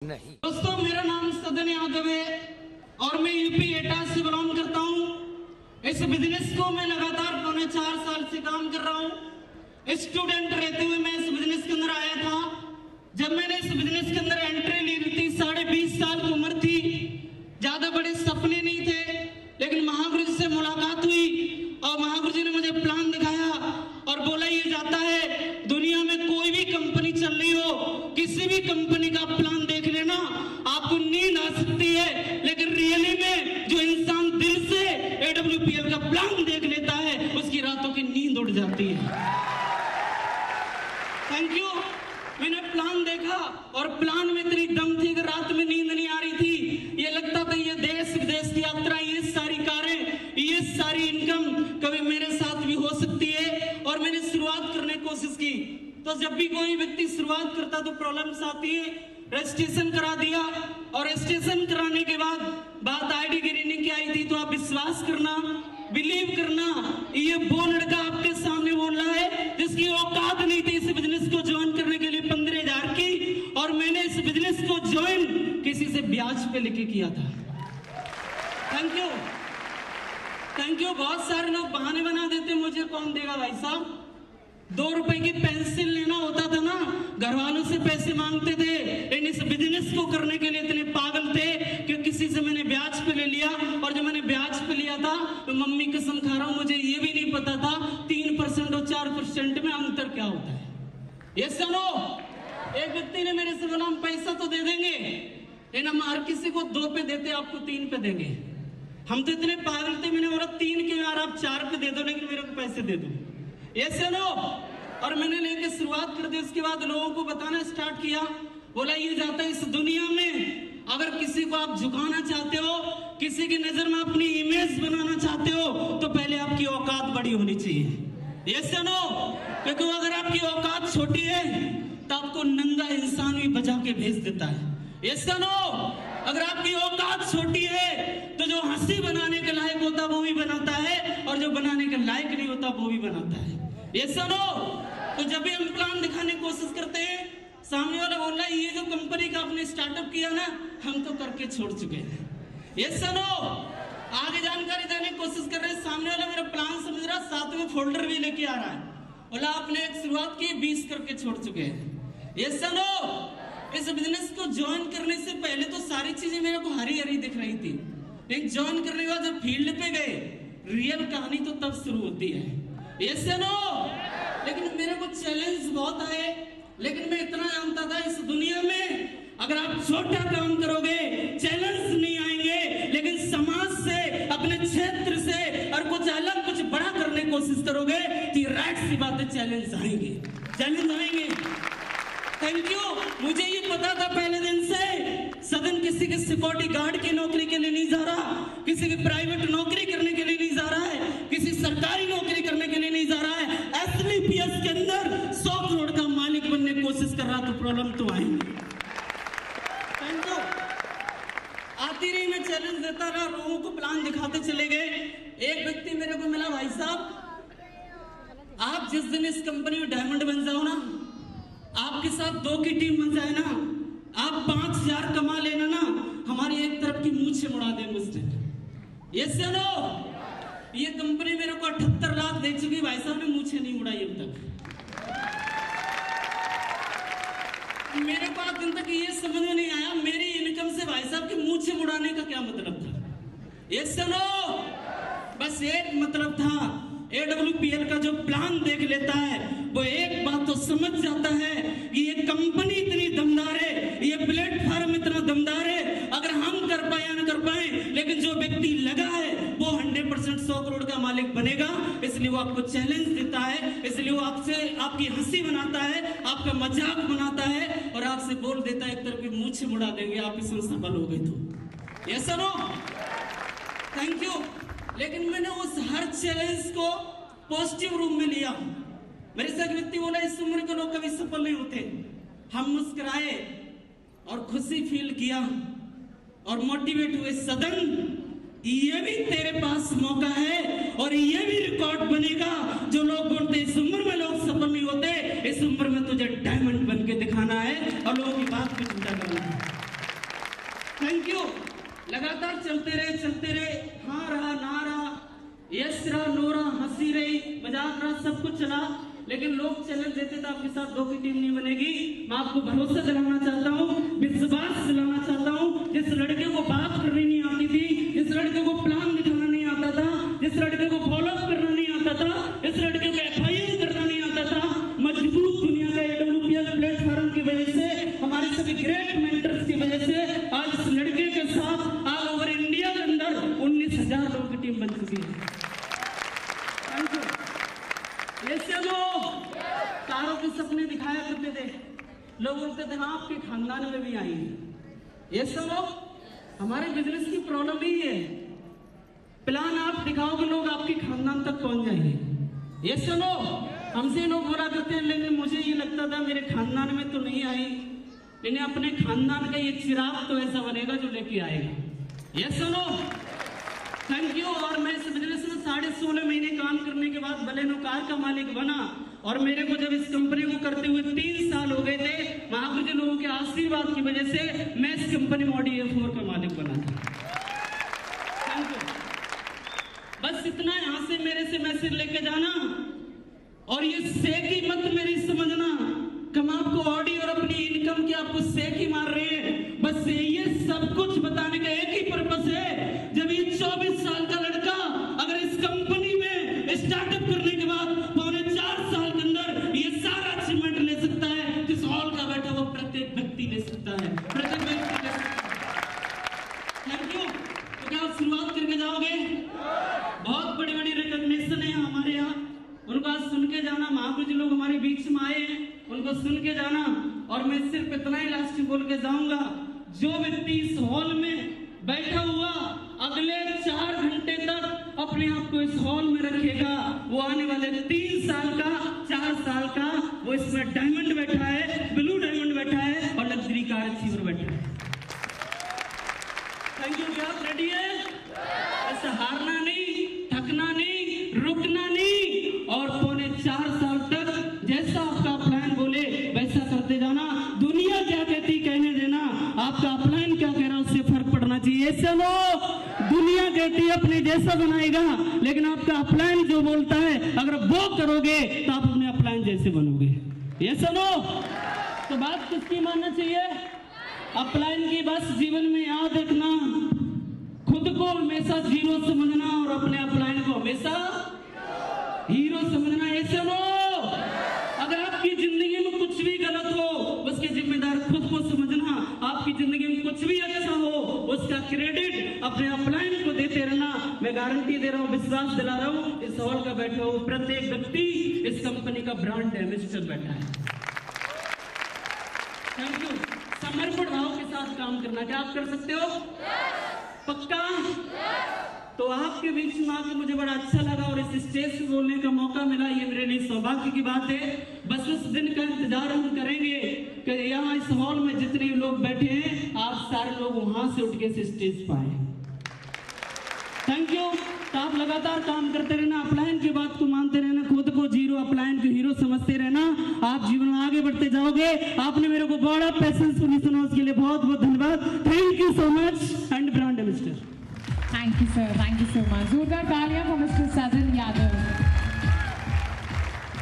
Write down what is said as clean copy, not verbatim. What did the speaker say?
नहीं। दोस्तों, मेरा नाम सदन यादव है और मैं यूपी एटा से बिलोंग करता हूँ। इस बिजनेस को मैं लगातार 4 साल से काम कर रहा हूँ। स्टूडेंट रहते हुए मैं इस बिजनेस के अंदर आया था। जब मैंने इस बिजनेस के अंदर एंट्री ली थी, 20.5 साल की उम्र थी। ज्यादा बड़े सपने नहीं थे, लेकिन महागुरु जी से मुलाकात हुई और महागुरु जी ने मुझे प्लान दिखाया और बोला, ये जाता है दुनिया में कोई भी कंपनी चल रही हो, किसी भी कंपनी का प्लान देख लेना, आपको नींद आ सकती है, लेकिन रियली में जो इंसान दिल से AWPL का प्लान देख लेता है, उसकी रातों की नींद उड़ जाती है। Thank you. मैंने प्लान देखा और प्लान में इतनी दम थी कि रात में नींद नहीं आ रही थी। ये लगता था ये देश विदेश की यात्रा, ये सारी कारें, ये सारी इनकम कभी मेरे साथ भी हो सकती है। और मैंने शुरुआत करने की कोशिश की। तो जब भी कोई व्यक्ति शुरुआत करता तो प्रॉब्लम्स आती है। रजिस्ट्रेशन करा दिया और रजिस्ट्रेशन कराने के बाद बात आईडी गिरने की आई थी। तो आप विश्वास करना, बिलीव करना, ये वो लड़का आपके सामने बोल रहा है जिसकी औकात नहीं थी इस बिजनेस को ज्वाइन करने के लिए 15,000 की, और मैंने इस बिजनेस को ज्वाइन किसी से ब्याज पे लेके किया था। Thank you, thank you. बहुत सारे लोग बहाने बना देते, मुझे कौन देगा भाई साहब। 2 रुपए की पेंसिल लेना होता था ना, घर वालों से पैसे मांगते थे। लेकिन इस बिजनेस को करने के लिए इतने पागल थे कि किसी से मैंने ब्याज पे ले लिया। और जब मैंने ब्याज पे लिया था तो मम्मी कसम खा रहा हूं, मुझे ये भी नहीं पता था 3% और 4% में अंतर क्या होता है। ये सुनो, एक व्यक्ति ने मेरे से बोला, हम पैसा तो दे देंगे, लेकिन हम हर किसी को 2 पे देते, आपको 3 पे देंगे। हम तो इतने पागल थे, मैंने बोला 3 के यार आप 4 पे दे दो, लेकिन मेरे को पैसे दे दो। ये सुनो, और मैंने लेके शुरुआत कर दी। उसके बाद लोगों को बताना स्टार्ट किया। बोला, ये जाता है इस दुनिया में अगर किसी को आप झुकाना चाहते हो, किसी की नजर में अपनी इमेज बनाना चाहते हो, तो पहले आपकी औकात बड़ी होनी चाहिए। ये सुनो, क्योंकि अगर आपकी औकात छोटी है तो आपको नंगा इंसान भी बचा के भेज देता है। ये सुनो, अगर आपकी औकात छोटी है तो जो हंसी बनाने के लायक होता वो भी बनाता है, और जो बनाने के लायक नहीं होता वो भी बनाता है। ये सुनो, तो जब भी हम प्लान दिखाने की कोशिश करते हैं, सामने वाला बोल रहा है, ये जो कंपनी का आपने स्टार्टअप किया ना, हम तो करके छोड़ चुके हैं। ये सुनो, आगे जानकारी देने की कोशिश कर रहे हैं, सामने वाला मेरा प्लान समझ रहा, साथ में फोल्डर भी लेके आ रहा है। बोला, आपने एक शुरुआत की, 20 करके छोड़ चुके हैं। ये सुनो, इस बिजनेस को ज्वाइन करने से पहले तो सारी चीजें मेरे को हरी हरी दिख रही थी, लेकिन ज्वाइन करने के बाद जब फील्ड पे गए, रियल कहानी तो तब शुरू होती है। ये सुनो, लेकिन मेरे को चैलेंज बहुत आए, लेकिन मैं इतना जानता था इस दुनिया में अगर आप छोटा काम करोगे चैलेंज नहीं आएंगे, लेकिन समाज से, अपने क्षेत्र से और कुछ अलग, कुछ बड़ा करने की कोशिश करोगे तो राइट सी बात है, चैलेंज आएंगे, चैलेंज आएंगे। Thank you. मुझे ये पता था पहले दिन से, सदन किसी के सिक्योरिटी गार्ड की नौकरी के लिए नहीं जा रहा, किसी की प्राइवेट नौकरी करने के लिए नहीं जा रहा है, किसी सरकारी नौकरी करने के लिए नहीं जा रहा है। SLPS के अंदर 100 करोड़ का मालिक बनने की कोशिश कर रहा, तो प्रॉब्लम तो आएंगे। Thank you. आती रही, मैं चैलेंज देता रहा, लोगों को प्लान दिखाते चले गए। एक व्यक्ति मेरे को मिला, भाई साहब आप जिस दिन इस कंपनी में डायमंड बन जाओ ना, आपके साथ 2 की टीम बन जाए ना, आप 5,000 कमा लेना ना, हमारी एक तरफ की मूछे मुड़ा देंगे उस दिन। ये सुनो, ये कंपनी मेरे को 78 लाख दे चुकी, भाई साहब ने मूछे नहीं मुड़ाई अब तक। मेरे को आज दिन तक ये समझ में नहीं आया मेरी इनकम से भाई साहब की मूछे मुड़ाने का क्या मतलब था। ये सुनो, बस एक मतलब था, AWPL का जो प्लान देख लेता है वो एक बात तो समझ जाता है कि ये कंपनी इतनी दमदार है, ये प्लेटफॉर्म इतना दमदार है, अगर हम कर पाए या न कर पाए, लेकिन जो व्यक्ति लगा है वो 100% 100 करोड़ का मालिक बनेगा। इसलिए वो आपको चैलेंज देता है, इसलिए वो आपसे, आपकी हंसी बनाता है, आपका मजाक बनाता है, और आपसे बोल देता है एक तरफ की मूछें मुड़ा देंगे आप इसमें सफल हो गए तो। ये सुनो, थैंक यू। लेकिन मैंने उस हर चैलेंज को पॉजिटिव रूप में लिया। मेरे साथ व्यक्ति बोला, इस उम्र के लोग कभी सफल नहीं होते। हम मुस्कुराए और खुशी फील किया और मोटिवेट हुए। सदन, ये भी तेरे पास मौका है और ये भी रिकॉर्ड बनेगा। जो लोग बोलते इस उम्र में लोग सफल नहीं होते, इस उम्र में तुझे डायमंड बन के दिखाना है और लोगों की बात पे चिंता करना है। Thank you. लगातार चलते रहे, हाँ रहा ना रहा, यस रहा नो रहा, हंसी रही मजाक रहा, सब कुछ चला, लेकिन लोग चैलेंज देते थे आपके साथ 2 की टीम नहीं बनेगी। मैं आपको भरोसा दिलाना चाहता हूँ, विश्वास दिलाना चाहता हूँ। जिस लड़के को बात करनी नहीं आती थी, जिस लड़के को प्लान दिखाना नहीं आता था, जिस लड़के को फॉलो अप करना नहीं आता था, जिस लड़के को FIR करना नहीं आता था, मजबूत दुनिया का AWPL प्लेटफॉर्म की वजह से, हमारे सभी ग्रेट मेंटर्स की वजह से आज इस लड़के के साथ ऑल ओवर इंडिया के अंदर 19,000 लोगों की टीम बन चुकी है। ऐसे लोग तारों के सपने दिखाया करते थे, लोग बोलते थे हाँ आपके खानदान में भी आई है। ये सब लोग हमारे बिजनेस की प्रॉब्लम ही है, प्लान आप दिखाओगे लोग आपके खानदान तक पहुंच जाएंगे। ये सब लोग हमसे लोग बोला करते हैं, लेकिन मुझे ये लगता था मेरे खानदान में तो नहीं आई, लेकिन अपने खानदान का ये चिराग तो ऐसा बनेगा जो लेके आएगा। ये सब लोग थैंक यू। और मैं इस बिजनेस में 16.5 महीने काम करने के बाद बलेनो कार का मालिक बना, और मेरे को जब इस कंपनी को करते हुए 3 साल हो गए थे, महापुर के लोगों के आशीर्वाद की वजह से मैं इस कंपनी मॉडी A4 का मालिक बना था। Thank you. बस इतना, यहाँ से मेरे से मैसेज लेके जाना, और ये सेक ही मत मेरी समझना, कम आपको ऑडी और अपनी इनकम की आपको सेक ही मार रहे हैं। बस ये सब कुछ बताने का एक ही पर्पस है, जब ये 24 साल का लड़का अगर इस कंपनी में स्टार्टअप करने के बाद 4.5 साल के अंदर ये सारा अचीवमेंट ले सकता है, जिस हॉल का बैठा वो प्रत्येक व्यक्ति ले सकता है, प्रत्येक व्यक्ति ले सकता है। Thank you. तो क्या आप शुरुआत करके जाओगे? बहुत बड़ी बड़ी रिकॉग्निशन है हमारे यहाँ, उनको आज सुन के जाना। महापुर जी लोग हमारे बीच में आए हैं, उनको सुन के जाना। और मैं सिर्फ इतना ही लास्ट बोल के जाऊंगा, जो व्यक्ति इस हॉल में बैठा हुआ अगले 4 घंटे तक अपने आप को इस हॉल में रखेगा, वो आने वाले 3 साल का, 4 साल का, वो इसमें डायमंड बैठा है, ब्लू डायमंड बैठा है, और लग्जरी कार अचीवर बैठा है। Thank you. क्या आप रेडी है? ऐसा हारना नहीं, थकना नहीं, रुकना नहीं, और 4.5 साल तक जैसा आपका प्लान बोले वैसा करते जाना। दुनिया क्या कहती कहने देना, आपका प्लान क्या कह रहा है उससे फर्क पड़ना चाहिए। चलो, दुनिया कहती अपने जैसा बनाएगा, लेकिन आपका प्लान जो बोलता है अगर वो करोगे तो आप अपने प्लान जैसे बनोगे। ये सुनो, तो बात किसकी मानना चाहिए? अपलाइन की। बस जीवन में याद रखना, खुद को हमेशा जीरो समझना और अपने अपलाइन को हमेशा हीरो समझना। ऐसे लो, अगर आपकी जिंदगी में कुछ भी गलत हो उसके जिम्मेदार खुद को समझना, आपकी जिंदगी में कुछ भी अच्छा हो उसका क्रेडिट अपने अपलाइन को देते रहना। मैं गारंटी दे रहा हूँ, विश्वास दिला रहा हूँ, इस हॉल का बैठा हो प्रत्येक व्यक्ति इस कंपनी का ब्रांड एम्बेसडर बैठा है। Thank you. समर्पण भाव के साथ काम करना, क्या आप कर सकते हो? पक्का? तो आपके बीच में आके मुझे बड़ा अच्छा लगा और इस स्टेज से बोलने का मौका मिला, ये मेरे लिए सौभाग्य की बात है। बस उस दिन का इंतजार हम करेंगे कि यहाँ इस हॉल में जितने लोग बैठे हैं आप सारे लोग वहां से उठ के इस स्टेज पर आए। Thank you. तो आप लगातार काम करते रहना, अपलाइन की बात को मानते रहना, खुद को जीरो अपलाइन को हीरो समझते रहना, आप जीवन में आगे बढ़ते जाओगे। आपने मेरे को बड़ा पैसेंस सुना, उसके लिए बहुत बहुत धन्यवाद। Thank you so much and brand ambassador. Thank you, sir. Thank you so much. जोरदार तालियां for Mr. Sajan Yadav.